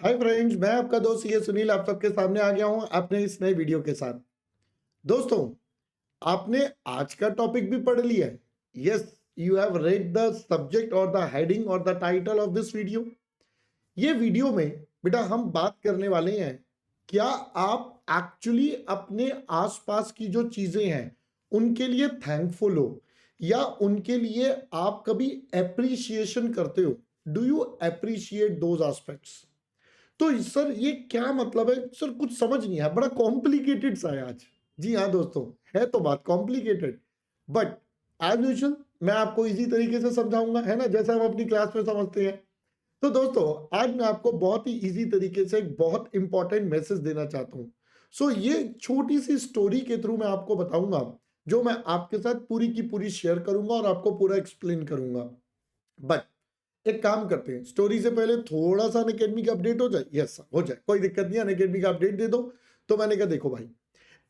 Hi friends, मैं आपका दोस्त ये सुनील आप सबके सामने आ गया हूं अपने इस नए वीडियो के साथ। दोस्तों, आपने आज का टॉपिक भी पढ़ लिया है। Yes, you have read the subject और द हेडिंग और the title of this video. ये वीडियो में बेटा हम बात करने वाले हैं, क्या आप एक्चुअली अपने आसपास की जो चीजें हैं उनके लिए थैंकफुल हो, या उनके लिए आप कभी एप्रिसिएशन करते हो। Do you appreciate those aspects. तो सर ये क्या मतलब है सर, कुछ समझ नहीं आया, बड़ा कॉम्प्लिकेटेड सा है आज। जी हाँ दोस्तों, है तो बात कॉम्प्लिकेटेड, बट एज यूजुअल मैं आपको इजी तरीके से समझाऊंगा, है ना, जैसे हम अपनी क्लास में समझते हैं। तो दोस्तों, आज मैं आपको बहुत ही इजी तरीके से एक बहुत इंपॉर्टेंट मैसेज देना चाहता हूँ। सो ये छोटी सी स्टोरी के थ्रू मैं आपको बताऊंगा, जो मैं आपके साथ पूरी की पूरी शेयर करूंगा और आपको पूरा एक्सप्लेन करूंगा। बट एक काम करते हैं, स्टोरी से पहले थोड़ा सा अनअकैडमी का अपडेट हो जाए। यस हो जाए, कोई दिक्कत नहीं, अनअकैडमी का अपडेट दे दो। तो मैंने कहा देखो भाई,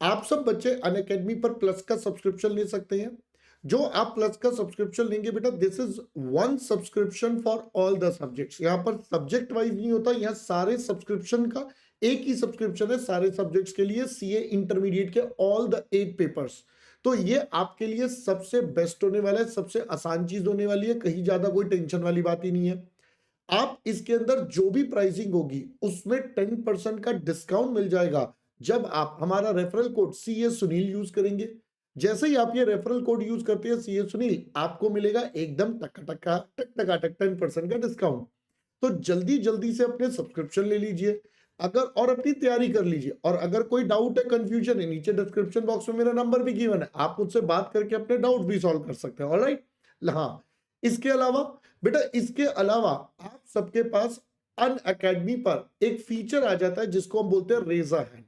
आप सब बच्चे अनअकैडमी पर प्लस का सब्सक्रिप्शन ले सकते हैं। जो आप प्लस का सब्सक्रिप्शन लेंगे बेटा, this is one subscription for all the subjects. यहाँ पर सब्जेक्ट वाइज नहीं होता, यहाँ सारे सब्सक्रिप्शन का एक ही सब्सक्रिप्शन है सारे सब्जेक्ट्स के लिए, सीए इंटरमीडिएट के ऑल द 8 पेपर्स। तो ये आपके लिए सबसे बेस्ट होने वाला है, सबसे आसान चीज होने वाली है, कहीं ज्यादा कोई टेंशन वाली बात ही नहीं है। आप इसके अंदर जो भी प्राइसिंग होगी उसमें 10% का डिस्काउंट मिल जाएगा जब आप हमारा referral code CA Sunil use करेंगे। जैसे ही आप ये रेफरल कोड यूज करते हैं सीए सुनील, आपको मिलेगा एकदम टक टका टक टका टक 10% का डिस्काउंट। तो जल्दी जल्दी से अपने सब्सक्रिप्शन ले लीजिए, अगर और अपनी तैयारी कर लीजिए। और अगर कोई डाउट है, कंफ्यूजन है, नीचे डिस्क्रिप्शन बॉक्स में मेरा नंबर भी गिवन है, आप मुझसे बात करके अपने डाउट भी सॉल्व कर सकते हैं। ऑलराइट। हाँ, इसके अलावा बेटा, इसके अलावा आप सबके पास अन अकेडमी पर एक फीचर आ जाता है जिसको हम बोलते हैं रेज हैंड।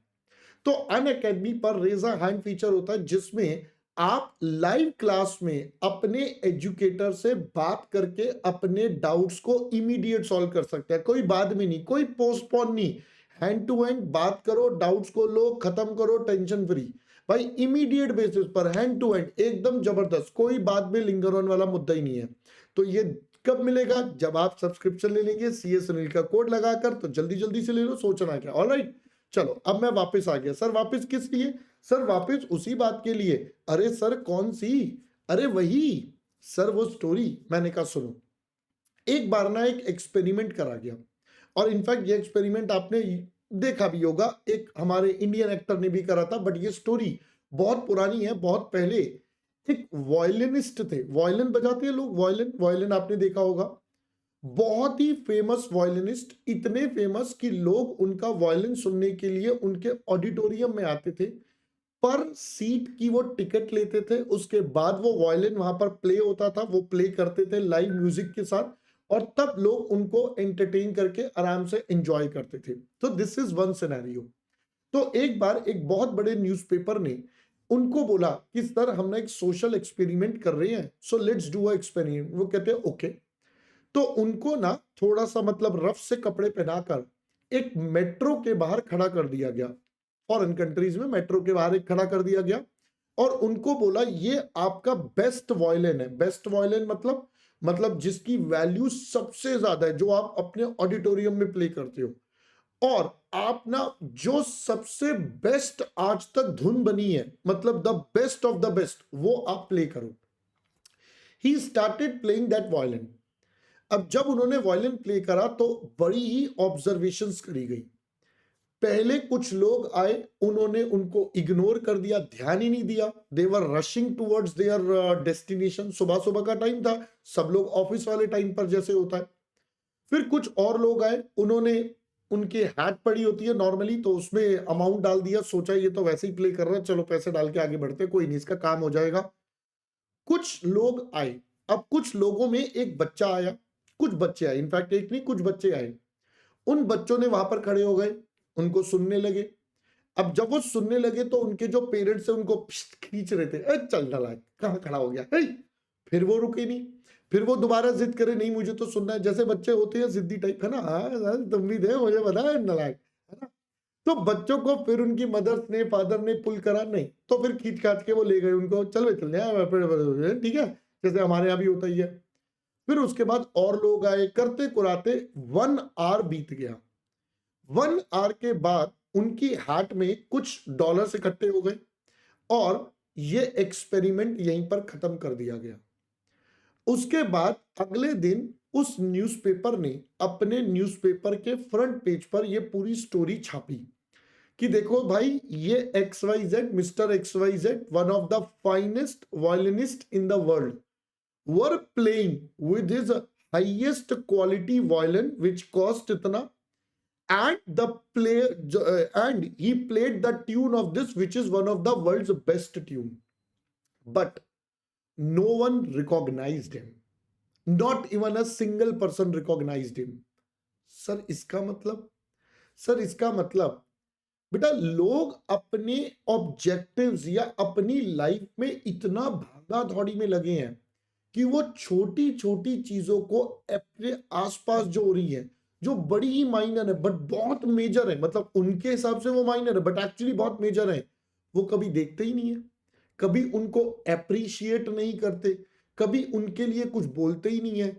तो अन अकेडमी पर रेज हैंड फीचर होता है जिसमें आप लाइव क्लास में अपने एजुकेटर से बात करके अपने डाउट्स को इमीडिएट सॉल्व कर सकते हैं। कोई बाद में नहीं, कोई पोस्टपोन नहीं, हैंड टू हैंड बात करो, डाउट्स को लो, खत्म करो, टेंशन फ्री। भाई इमीडिएट बेसिस पर हैंड टू हैंड एकदम जबरदस्त, कोई बाद में लिंगर ऑन वाला मुद्दा ही नहीं है। तो ये कब मिलेगा? जब आप सब्सक्रिप्शन ले लेंगे सीए सुनील का कोड लगाकर। तो जल्दी जल्दी से ले लो, सोचना क्या। ऑलराइट, चलो अब मैं वापस आ गया। सर वापस किस लिए? सर वापस उसी बात के लिए। अरे सर कौन सी? अरे वही सर, वो स्टोरी। मैंने कहा सुनो, एक बार ना एक एक्सपेरिमेंट करा गया, और इनफैक्ट ये एक्सपेरिमेंट आपने देखा भी होगा, एक हमारे इंडियन एक्टर ने भी करा था, बट ये स्टोरी बहुत पुरानी है, बहुत पहले। एक वायलिनिस्ट थे, वायलिन बजाते हैं लोग, वायलिन वायलिन आपने देखा होगा। बहुत ही फेमस वायलिनिस्ट, इतने फेमस कि लोग उनका वायलिन सुनने के लिए उनके ऑडिटोरियम में आते थे। पर सीट की वो टिकट लेते थे, उसके बाद वो वायलिन वहां पर प्ले होता था, वो प्ले करते थे लाइव म्यूजिक के साथ, और तब लोग उनको एंटरटेन करके आराम से एंजॉय करते थे। तो दिस इज वन सिनेरियो। तो एक बार एक बहुत बड़े न्यूज़पेपर ने उनको बोला कि सर हम ना एक सोशल एक्सपेरिमेंट कर रहे हैं, so let's do a experiment. वो कहते हैं ओके। तो उनको ना थोड़ा सा मतलब रफ से कपड़े पहनाकर एक मेट्रो के बाहर खड़ा कर दिया गया। फॉरेन कंट्रीज में मेट्रो के बाहर एक खड़ा कर दिया गया, और उनको बोला ये आपका बेस्ट वायलिन है। बेस्ट वायलिन मतलब जिसकी वैल्यू सबसे ज्यादा है, जो आप अपने ऑडिटोरियम में प्ले करते हो, और आप ना जो सबसे बेस्ट आज तक धुन बनी है, मतलब the best of the best, वो आप प्ले करो। He started playing that violin. अब जब उन्होंने वायलिन प्ले करा तो बड़ी ही ऑब्जर्वेशंस करी गई। पहले कुछ लोग आए, उन्होंने उनको इग्नोर कर दिया, ध्यान ही नहीं दिया। दे वर रशिंग टुवर्ड्स देयर डेस्टिनेशन। सुबह सुबह का टाइम था, सब लोग ऑफिस वाले टाइम पर जैसे होता है। फिर कुछ और लोग आए, उन्होंने, उनकी हैट पड़ी होती है नॉर्मली, तो उसमें अमाउंट डाल दिया, सोचा ये तो वैसे ही प्ले कर रहा है, चलो पैसे डाल के आगे बढ़ते, कोई नहीं, इसका काम हो जाएगा। कुछ लोग आए, अब कुछ लोगों में एक बच्चा आया, कुछ बच्चे आए, इनफैक्ट एक नहीं कुछ बच्चे आए। उन बच्चों ने वहां पर खड़े हो गए, उनको सुनने लगे। अब जब वो सुनने लगे तो उनके जो पेरेंट्स है उनको खींच रहे थे, चल नालायक कहाँ खड़ा हो गया है। फिर वो रुके नहीं, फिर वो दोबारा जिद करे, नहीं मुझे तो सुनना है। जैसे बच्चे होते हैं जिद्दी टाइप, है ना, हाँ तुम भी दे, मुझे पता है नालायक, है ना। तो बच्चों को फिर उनकी मदर्स ने, फादर ने पुल करा, नहीं तो फिर खींच खाच के वो ले गए उनको, चल भाई चल, ठीक है, जैसे हमारे यहाँ भी होता ही है। फिर उसके बाद और लोग आए, करते कुराते 1 आवर बीत गया। 1 आवर के बाद उनकी हार्ट में कुछ डॉलर्स इकट्ठे हो गए और ये एक्सपेरिमेंट यहीं पर खत्म कर दिया गया। उसके बाद अगले दिन उस न्यूज़पेपर ने अपने न्यूज़पेपर के फ्रंट पेज पर ये पूरी स्टोरी छापी कि देखो भाई, ये XYZ, mister XYZ, one of the finest violinist in the world, were playing with his highest quality violin which cost इतना, and the player and he played the tune of this which is one of the world's best tune, but no one recognized him, not even a single person recognized him. Sir इसका मतलब, sir इसका मतलब बेटा, लोग अपने objectives या अपनी life में इतना भागा दौड़ी में लगे हैं कि वो छोटी छोटी चीजों को अपने आसपास जो हो रही है, जो बड़ी ही माइनर है बट बहुत मेजर है, मतलब उनके हिसाब से वो माइनर है बट एक्चुअली बहुत मेजर है, वो कभी देखते ही नहीं है, कभी उनको अप्रिशिएट नहीं करते, कभी उनके लिए कुछ बोलते ही नहीं है,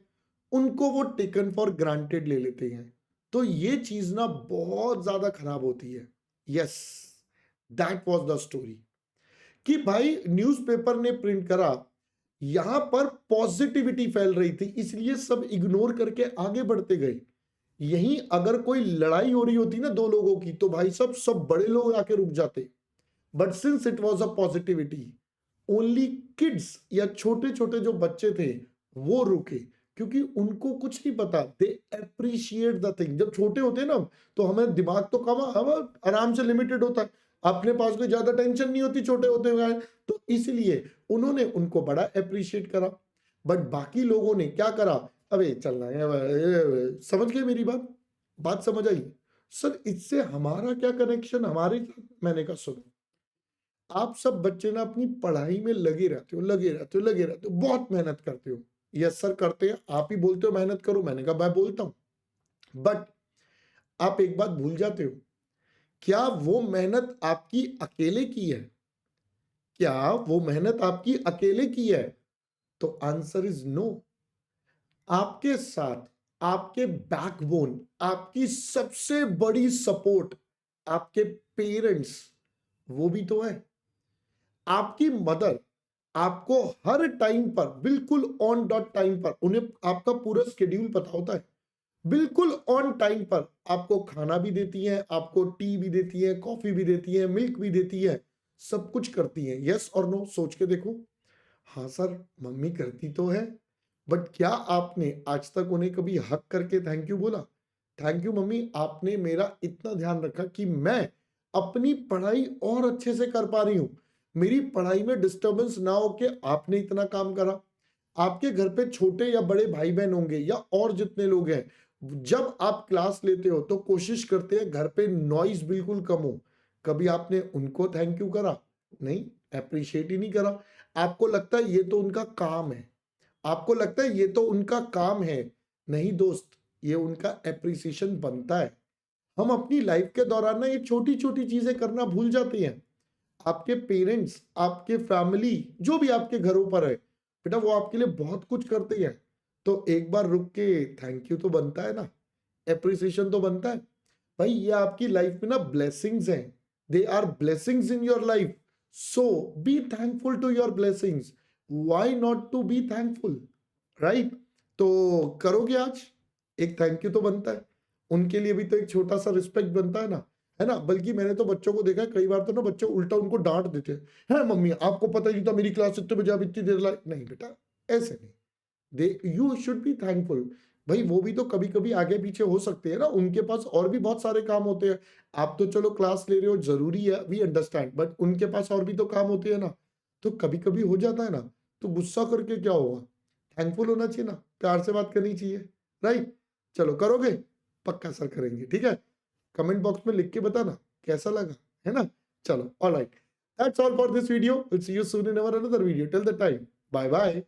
उनको वो टेकन फॉर ग्रांटेड ले लेते हैं। तो ये चीज ना बहुत ज्यादा खराब होती है। Yes, that was the story कि भाई न्यूज़पेपर ने प्रिंट करा, यहां पर पॉजिटिविटी फैल रही थी, इसलिए सब इग्नोर करके आगे बढ़ते गए। यहीं अगर कोई लड़ाई हो रही होती ना दो लोगों की, तो भाई सब बड़े लोग आके रुक जाते, but since it was a positivity, only kids या छोटे छोटे जो बच्चे थे वो रुके, क्योंकि उनको कुछ नहीं पता, दे अप्रिशिएट द थिंग। जब छोटे होते हैं ना, तो हमें दिमाग तो कम आराम से लिमिटेड होता है, अपने पास कोई ज्यादा टेंशन नहीं होती छोटे होते हुए, तो इसलिए उन्होंने उनको बड़ा अप्रिशिएट करा। बट बाकी लोगों ने क्या करा, अबे चलना है, समझ गए मेरी बात समझ आई? सर इससे हमारा क्या कनेक्शन हमारे साथ? मैंने कहा सुनो, आप सब बच्चे ना अपनी पढ़ाई में लगे रहते हो, बहुत मेहनत करते हो। यस सर करते हैं, आप ही बोलते हो मेहनत करो, मैंने कहा मैं बोलता हूं, बट आप एक बात भूल जाते हो, क्या वो मेहनत आपकी अकेले की है? क्या वो मेहनत आपकी अकेले की है? तो आंसर इज नो। आपके साथ आपके बैकबोन, आपकी सबसे बड़ी सपोर्ट आपके पेरेंट्स, वो भी तो है। आपकी मदर आपको हर टाइम पर बिल्कुल ऑन डॉट टाइम पर, उन्हें आपका पूरा शेड्यूल पता होता है, बिल्कुल ऑन टाइम पर आपको खाना भी देती है, आपको टी भी देती है, कॉफी भी देती है, मिल्क भी देती है, सब कुछ करती है। यस और नो सोच के देखो। हाँ सर मम्मी करती तो है, बट क्या आपने आज तक उन्हें कभी हक करके थैंक यू बोला? थैंक यू मम्मी, आपने मेरा इतना ध्यान रखा कि मैं अपनी पढ़ाई और अच्छे से कर पा रही हूं, मेरी पढ़ाई में डिस्टरबेंस ना हो के आपने इतना काम करा। आपके घर पे छोटे या बड़े भाई बहन होंगे या और जितने लोग हैं, जब आप क्लास लेते हो तो कोशिश करते हैं घर पे नॉइज बिल्कुल कम हो, कभी आपने उनको थैंक यू करा? नहीं, अप्रिशिएट ही नहीं करा। आपको लगता है ये तो उनका काम है, आपको लगता है ये तो उनका काम है। नहीं दोस्त, ये उनका एप्रिसिएशन बनता है। हम अपनी लाइफ के दौरान ना ये छोटी छोटी चीजें करना भूल जाते हैं। आपके पेरेंट्स, आपके फैमिली, जो भी आपके घरों पर है बेटा, वो आपके लिए बहुत कुछ करते हैं, तो एक बार रुक के थैंक यू तो बनता है ना, एप्रिसिएशन तो बनता है। भाई ये आपकी लाइफ में ना ब्लेसिंग्स हैं, they are blessings in your life, so be thankful to your blessings. Why not to be thankful, right? तो करोगे आज, एक थैंक यू तो बनता है, उनके लिए भी तो एक छोटा सा रिस्पेक्ट बनता है ना? बल्कि मैंने तो बच्चों को देखा है, कई बार तो ना बच्चे उल्टा उनको डांट देते हैं, मम्मी आपको पता ही नहीं था मेरी क्लास इतने बजे आप इतनी देर लाए। नहीं बेटा, ऐसे नहीं, दे यू शुड बी थैंकफुल। भाई वो भी तो कभी कभी आगे पीछे हो सकते हैं ना, उनके पास और भी बहुत सारे काम होते हैं। आप तो चलो क्लास ले रहे हो, जरूरी है, वी अंडरस्टैंड, बट उनके पास और भी तो काम होते हैं ना, तो कभी कभी हो जाता है ना, तो गुस्सा करके क्या होगा? थैंकफुल होना चाहिए ना, प्यार से बात करनी चाहिए, राइट? चलो करोगे? पक्का सर करेंगे, ठीक है? कमेंट बॉक्स में लिख के बताना कैसा लगा, है ना? चलो alright, that's all for this video, will see you soon in our another video, till the time bye bye.